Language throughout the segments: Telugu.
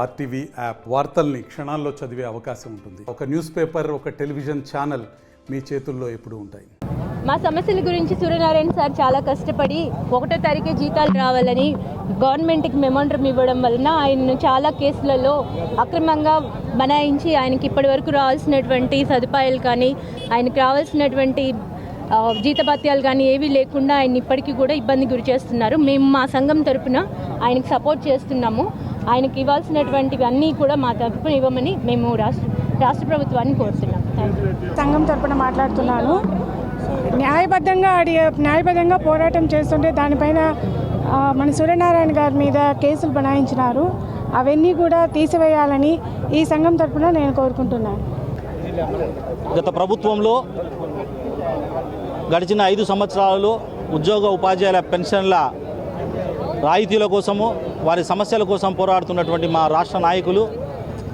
ఆర్టీవీ యాప్ వార్తల్ని క్షణాల్లో చదివే అవకాశం ఉంటుంది. ఒక న్యూస్ పేపర్, ఒక టెలివిజన్ ఛానల్ మీ చేతుల్లో ఎప్పుడూ ఉంటాయి. మా సమస్యల గురించి సూర్యనారాయణ సార్ చాలా కష్టపడి 1వ తారీఖే జీతాలు రావాలని గవర్నమెంట్కి మెమోండ్రం ఇవ్వడం వలన ఆయన చాలా కేసులలో అక్రమంగా బనాయించి ఆయనకి ఇప్పటి వరకు రావాల్సినటువంటి సదుపాయాలు కానీ ఆయనకు రావాల్సినటువంటి జీతభత్యాలు కానీ ఏవీ లేకుండా ఆయన ఇప్పటికీ కూడా ఇబ్బంది గురి చేస్తున్నారు. మేము మా సంఘం తరపున ఆయనకు సపోర్ట్ చేస్తున్నాము. ఆయనకి ఇవ్వాల్సినటువంటివి అన్నీ కూడా మా తరపున ఇవ్వమని మేము రాష్ట్ర ప్రభుత్వాన్ని కోరుతున్నాం. సంఘం తరపున మాట్లాడుతున్నాను. న్యాయబద్ధంగా పోరాటం చేస్తుంటే దానిపైన మన సూర్యనారాయణ గారి మీద కేసులు బనాయించినారు. అవన్నీ కూడా తీసివేయాలని ఈ సంఘం తరపున నేను కోరుకుంటున్నాను. గత ప్రభుత్వంలో గడిచిన 5 సంవత్సరాలలో ఉద్యోగ ఉపాధ్యాయుల పెన్షన్ల రాయితీల కోసము వారి సమస్యల కోసం పోరాడుతున్నటువంటి మా రాష్ట్ర నాయకులు,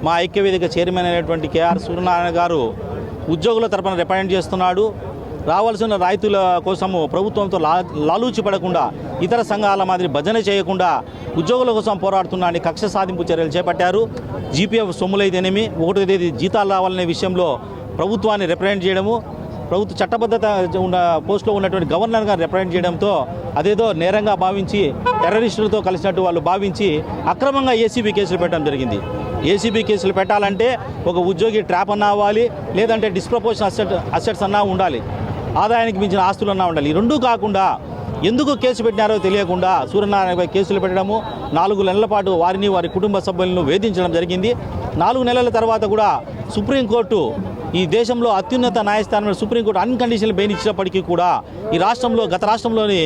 మా ఐక్యవేదిక చైర్మన్ అయినటువంటి కేఆర్ సూర్యనారాయణ గారు ఉద్యోగుల తరపున రిప్రజెంట్ చేస్తున్నాడు. రావాల్సిన రాయితీల కోసము ప్రభుత్వంతో లాలూచి పడకుండా, ఇతర సంఘాల మాదిరి భజన చేయకుండా ఉద్యోగుల కోసం పోరాడుతున్నాడని కక్ష సాధింపు చర్యలు చేపట్టారు. జీపీఎఫ్ సొమ్ములైతేనేమి 1వ తేదీ జీతాలు రావాలనే విషయంలో ప్రభుత్వాన్ని రిప్రజెంట్ చేయడము, ప్రభుత్వ చట్టబద్ధత ఉన్న పోస్టులో ఉన్నటువంటి గవర్నర్ గారు రిప్రజెంట్ చేయడంతో అదేదో నేరంగా భావించి టెర్రరిస్టులతో కలిసినట్టు వాళ్ళు భావించి అక్రమంగా ఏసీబీ కేసులు పెట్టడం జరిగింది. ఏసీబీ కేసులు పెట్టాలంటే ఒక ఉద్యోగి ట్రాప్ అన్నా అవ్వాలి, లేదంటే డిస్ప్రపోర్షన్ అసెట్స్ అన్నా ఉండాలి, ఆదాయానికి మించిన ఆస్తులు అన్నా ఉండాలి. ఈ రెండూ కాకుండా ఎందుకు కేసు పెట్టినారో తెలియకుండా సూర్యనారాయణపై కేసులు పెట్టడము, 4 నెలల పాటు వారిని వారి కుటుంబ సభ్యులను వేధించడం జరిగింది. 4 నెలల తర్వాత కూడా సుప్రీంకోర్టు, ఈ దేశంలో అత్యున్నత న్యాయస్థానం సుప్రీంకోర్టు అన్కండిషనల్ బెయిల్ ఇచ్చినప్పటికీ కూడా ఈ రాష్ట్రంలో, గత రాష్ట్రంలోని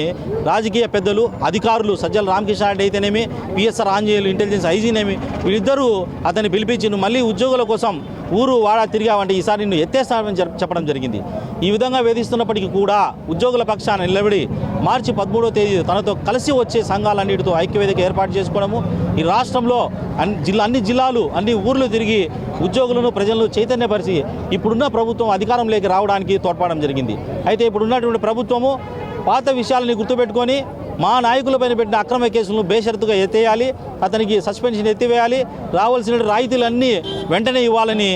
రాజకీయ పెద్దలు, అధికారులు సజ్జల రామకృష్ణ రెడ్డి అయితేనేమి, పిఎస్ఆర్ ఆంజనేయులు ఇంటెలిజెన్స్ ఐజీనేమి, వీళ్ళిద్దరూ అతన్ని పిలిపించి మళ్ళీ ఉద్యోగుల కోసం ఊరు వాడా తిరిగావంటే ఈసారి నిన్ను ఎత్తేస్తామని చెప్పడం జరిగింది. ఈ విధంగా వేధిస్తున్నప్పటికీ కూడా ఉద్యోగుల పక్షాన నిలబడి మార్చి 13వ తేదీ తనతో కలిసి వచ్చే సంఘాలన్నిటితో ఐక్యవేదిక ఏర్పాటు చేసుకోవడము, ఈ రాష్ట్రంలో అన్ని జిల్లాలు, అన్ని ఊర్లు తిరిగి ఉద్యోగులను, ప్రజలను చైతన్యపరిచి ఇప్పుడున్న ప్రభుత్వం అధికారంలోకి రావడానికి తోడ్పడడం జరిగింది. అయితే ఇప్పుడున్నటువంటి ప్రభుత్వము పాత విషయాలని గుర్తుపెట్టుకొని మా నాయకులపైన పెట్టిన అక్రమ కేసులను బేషరతుగా ఎత్తేయాలి, అతనికి సస్పెన్షన్ ఎత్తివేయాలి, రావాల్సిన రాయితీలన్నీ వెంటనే ఇవ్వాలని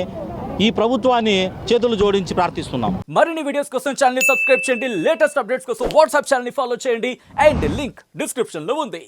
ఈ ప్రభుత్వాన్ని చేతులు జోడించి ప్రార్థిస్తున్నాం. మరిన్ని వీడియోస్ కోసం ఛానల్ ని సబ్స్క్రైబ్ చేయండి. లేటెస్ట్ అప్డేట్స్ కోసం వాట్సాప్ ఛానల్ ని ఫాలో చేయండి. అండ్ లింక్ డిస్క్రిప్షన్ లో ఉంది.